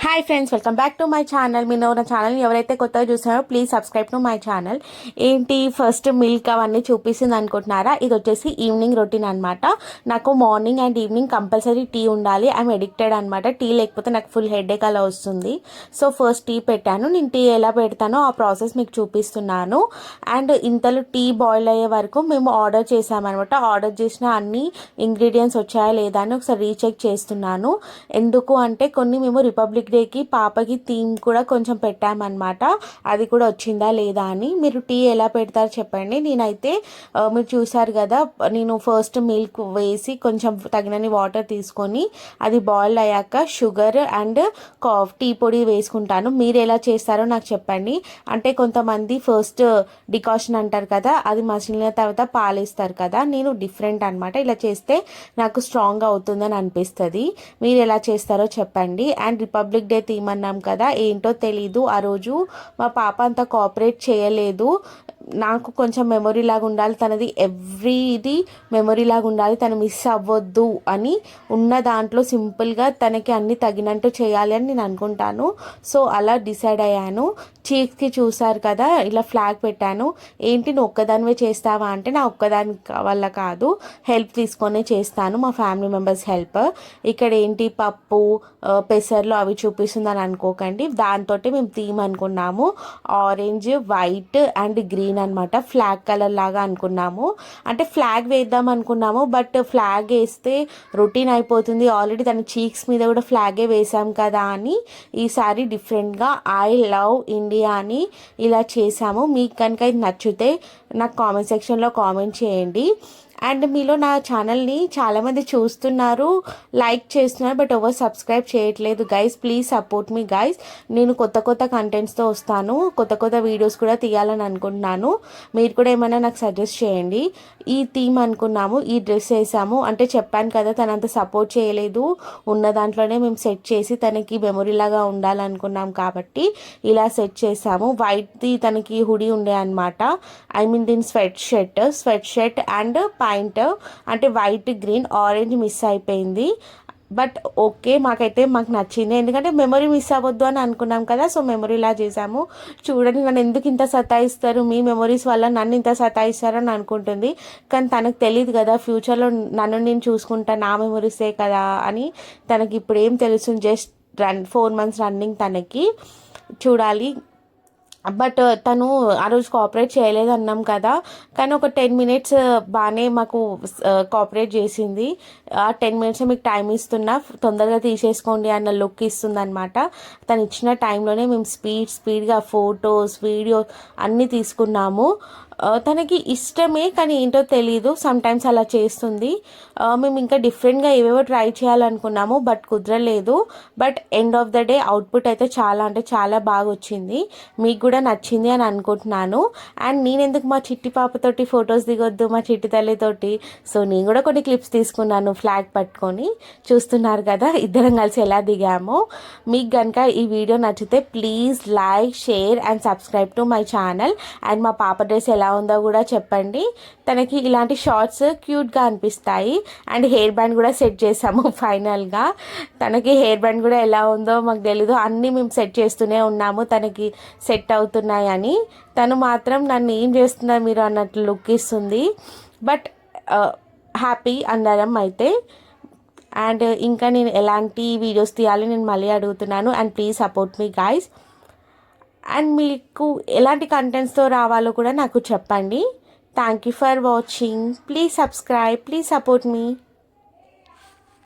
Hi friends, welcome back to my channel. మీరు నా ఛానల్ని ఎవరైతే కొత్తగా చూస్తున్నారో please subscribe to my channel. ఏంటి ఫస్ట్ మిల్క్ అవన్నీ చూపిస్తుంది అనుకుంటున్నారా? ఇది వచ్చేసి ఈవినింగ్ రొటీన్ అనమాట. నాకు morning and evening compulsory tea ఉండాలి. ఐఎమ్ ఎడిక్టెడ్ అనమాట. టీ లేకపోతే నాకు ఫుల్ హెడేక్ అలా వస్తుంది. సో ఫస్ట్ టీ పెట్టాను. నేను టీ ఎలా పెడతానో ఆ ప్రాసెస్ మీకు చూపిస్తున్నాను. అండ్ ఇంతలో టీ బాయిల్ అయ్యే వరకు మేము ఆర్డర్ చేసామన్నమాట. ఆర్డర్ చేసిన అన్ని ఇంగ్రీడియంట్స్ వచ్చాయా లేదా అని ఒకసారి రీచెక్ చేస్తున్నాను. ఎందుకు అంటే కొన్ని మేము రిపబ్లిక్ డేకి పాపకి థీమ్ కూడా కొంచెం పెట్టామన్నమాట. అది కూడా వచ్చిందా లేదా అని. మీరు టీ ఎలా పెడతారో చెప్పండి. నేనైతే మీరు చూసారు కదా, నేను ఫస్ట్ మిల్క్ వేసి కొంచెం తగినన్ని వాటర్ తీసుకొని అది బాయిల్ అయ్యాక షుగర్ అండ్ టీ పొడి వేసుకుంటాను. మీరు ఎలా చేస్తారో నాకు చెప్పండి. అంటే కొంతమంది ఫస్ట్ డికాషన్ అంటారు కదా, అది మసిలిన తర్వాత పాలేస్తారు కదా. నేను డిఫరెంట్ అనమాట. ఇలా చేస్తే నాకు స్ట్రాంగ్ అవుతుందని అనిపిస్తుంది. మీరు ఎలా చేస్తారో చెప్పండి. అండ్ రిపబ్లిక్ డే తీయమన్నాం కదా, ఏంటో తెలీదు ఆ రోజు మా పాప అంత కోఆపరేట్ చేయలేదు. నాకు కొంచెం మెమొరీ లాగా ఉండాలి, తనది ఎవ్రీది మెమొరీ లాగా ఉండాలి, తను మిస్ అవ్వద్దు అని ఉన్న దాంట్లో సింపుల్గా తనకి అన్ని తగినట్టు చేయాలి అని నేను అనుకుంటాను. సో అలా డిసైడ్ అయ్యాను. చీక్స్కి చూసారు కదా, ఇలా ఫ్లాగ్ పెట్టాను. ఏంటి నువ్వు ఒక్కదానివే చేస్తావా అంటే, నా ఒక్కదాని వల్ల కాదు, హెల్ప్ తీసుకొని చేస్తాను, మా ఫ్యామిలీ మెంబర్స్ హెల్ప్. ఇక్కడ ఏంటి పప్పు పెసర్లు అవి చూపిస్తుందని అనుకోకండి. దాంతో మేము థీమ్ అనుకున్నాము ఆరెంజ్, వైట్ అండ్ గ్రీన్ అనమాట. ఫ్లాగ్ కలర్ లాగా అనుకున్నాము. అంటే ఫ్లాగ్ వేద్దాం అనుకున్నాము, బట్ ఫ్లాగ్ వేస్తే రొటీన్ అయిపోతుంది. ఆల్రెడీ తన చీక్స్ మీద కూడా ఫ్లాగే వేసాం కదా అని ఈసారి డిఫరెంట్గా ఐ లవ్ ఇండియా అని ఇలా చేసాము. మీకు కనుక ఇది నచ్చితే నాకు కామెంట్ సెక్షన్లో కామెంట్ చేయండి. అండ్ మీలో నా ఛానల్ని చాలామంది చూస్తున్నారు, లైక్ చేస్తున్నారు, బట్ ఎవరు సబ్స్క్రైబ్ చేయట్లేదు. Guys please support me guys. నేను కొత్త కొత్త కంటెంట్స్తో వస్తాను, కొత్త కొత్త వీడియోస్ కూడా తీయాలని అనుకుంటున్నాను. మీరు కూడా ఏమైనా నాకు సజెస్ట్ చేయండి. ఈ థీమ్ అనుకున్నాము, ఈ డ్రెస్ వేసాము. అంటే చెప్పాను కదా, తనంత సపోర్ట్ చేయలేదు. ఉన్న దాంట్లోనే మేము సెట్ చేసి తనకి మెమొరీలాగా ఉండాలనుకున్నాం కాబట్టి ఇలా సెట్ చేసాము. వైట్ది తనకి హుడీ ఉండే అనమాట. ఐ మీన్ దీని స్వెట్ షర్ట్ అండ్ పాయింట్ అంటే వైట్, గ్రీన్, ఆరెంజ్ మిస్ అయిపోయింది. బట్ ఓకే, మాకు నచ్చింది. ఎందుకంటే మెమరీ మిస్ అవ్వద్దు అని అనుకున్నాం కదా, సో మెమరీలా చేసాము. చూడండి, నన్ను ఎందుకు ఇంత సతాయిస్తారు, మీ మెమరీస్ వల్ల నన్ను ఇంత సతాయిస్తారు అని అనుకుంటుంది. కానీ తనకు తెలియదు కదా, ఫ్యూచర్లో నన్ను నేను చూసుకుంటా, నా మెమరీసే కదా అని. తనకి ఇప్పుడు ఏం తెలుసు, జస్ట్ 4 months రన్నింగ్ తనకి. చూడాలి. బట్ తను ఆ రోజు కోఆపరేట్ చేయలేదు అన్నాం కదా, కానీ ఒక 10 minutes బాగానే మాకు కోఆపరేట్ చేసింది. ఆ 10 minutes మీకు టైం ఇస్తున్నా, తొందరగా తీసేసుకోండి అన్న లుక్ ఇస్తుంది అనమాట. తను ఇచ్చిన టైంలోనే మేము స్పీడ్గా ఫొటోస్, వీడియోస్ అన్నీ తీసుకున్నాము. తనకి ఇష్టమే, కానీ ఏంటో తెలీదు, సమ్టైమ్స్ అలా చేస్తుంది. మేము ఇంకా డిఫరెంట్గా ఏవేవో ట్రై చేయాలనుకున్నాము, బట్ కుదరలేదు. But end of the day output అయితే చాలా అంటే చాలా బాగా వచ్చింది. మీకు కూడా నచ్చింది అని అనుకుంటున్నాను. అండ్ నేను ఎందుకు మా చిట్టి పాపతోటి ఫొటోస్ దిగొద్దు, మా చిట్టి తల్లితోటి, సో నేను కూడా కొన్ని క్లిప్స్ తీసుకున్నాను ఫ్లాగ్ పట్టుకొని. చూస్తున్నారు కదా ఇద్దరం కలిసి ఎలా దిగామో. మీకు కనుక ఈ వీడియో నచ్చితే please like, share and subscribe to my channel. And మా పాప డ్రెస్ ఎలా ఉందో కూడా చెప్పండి. తనకి ఇలాంటి షార్ట్స్ క్యూట్గా అనిపిస్తాయి. అండ్ హెయిర్ బ్యాండ్ కూడా సెట్ చేసాము ఫైనల్గా. తనకి హెయిర్ బ్యాండ్ కూడా ఎలా ఉందో మాకు తెలీదు, అన్నీ మేము సెట్ చేస్తూనే ఉన్నాము తనకి సెట్ అవుతున్నాయని. తను మాత్రం నన్ను ఏం చేస్తున్నారు మీరు అన్నట్లు లుక్ ఇస్తుంది. బట్ హ్యాపీ అందరం అయితే. అండ్ ఇంకా నేను ఎలాంటి వీడియోస్ తీయాలి నేను మళ్ళీ అడుగుతున్నాను. And please support me guys. And మీకు ఎలాంటి కంటెంట్స్తో రావాలో కూడా నాకు చెప్పండి. Thank you for watching. Please subscribe, please support me.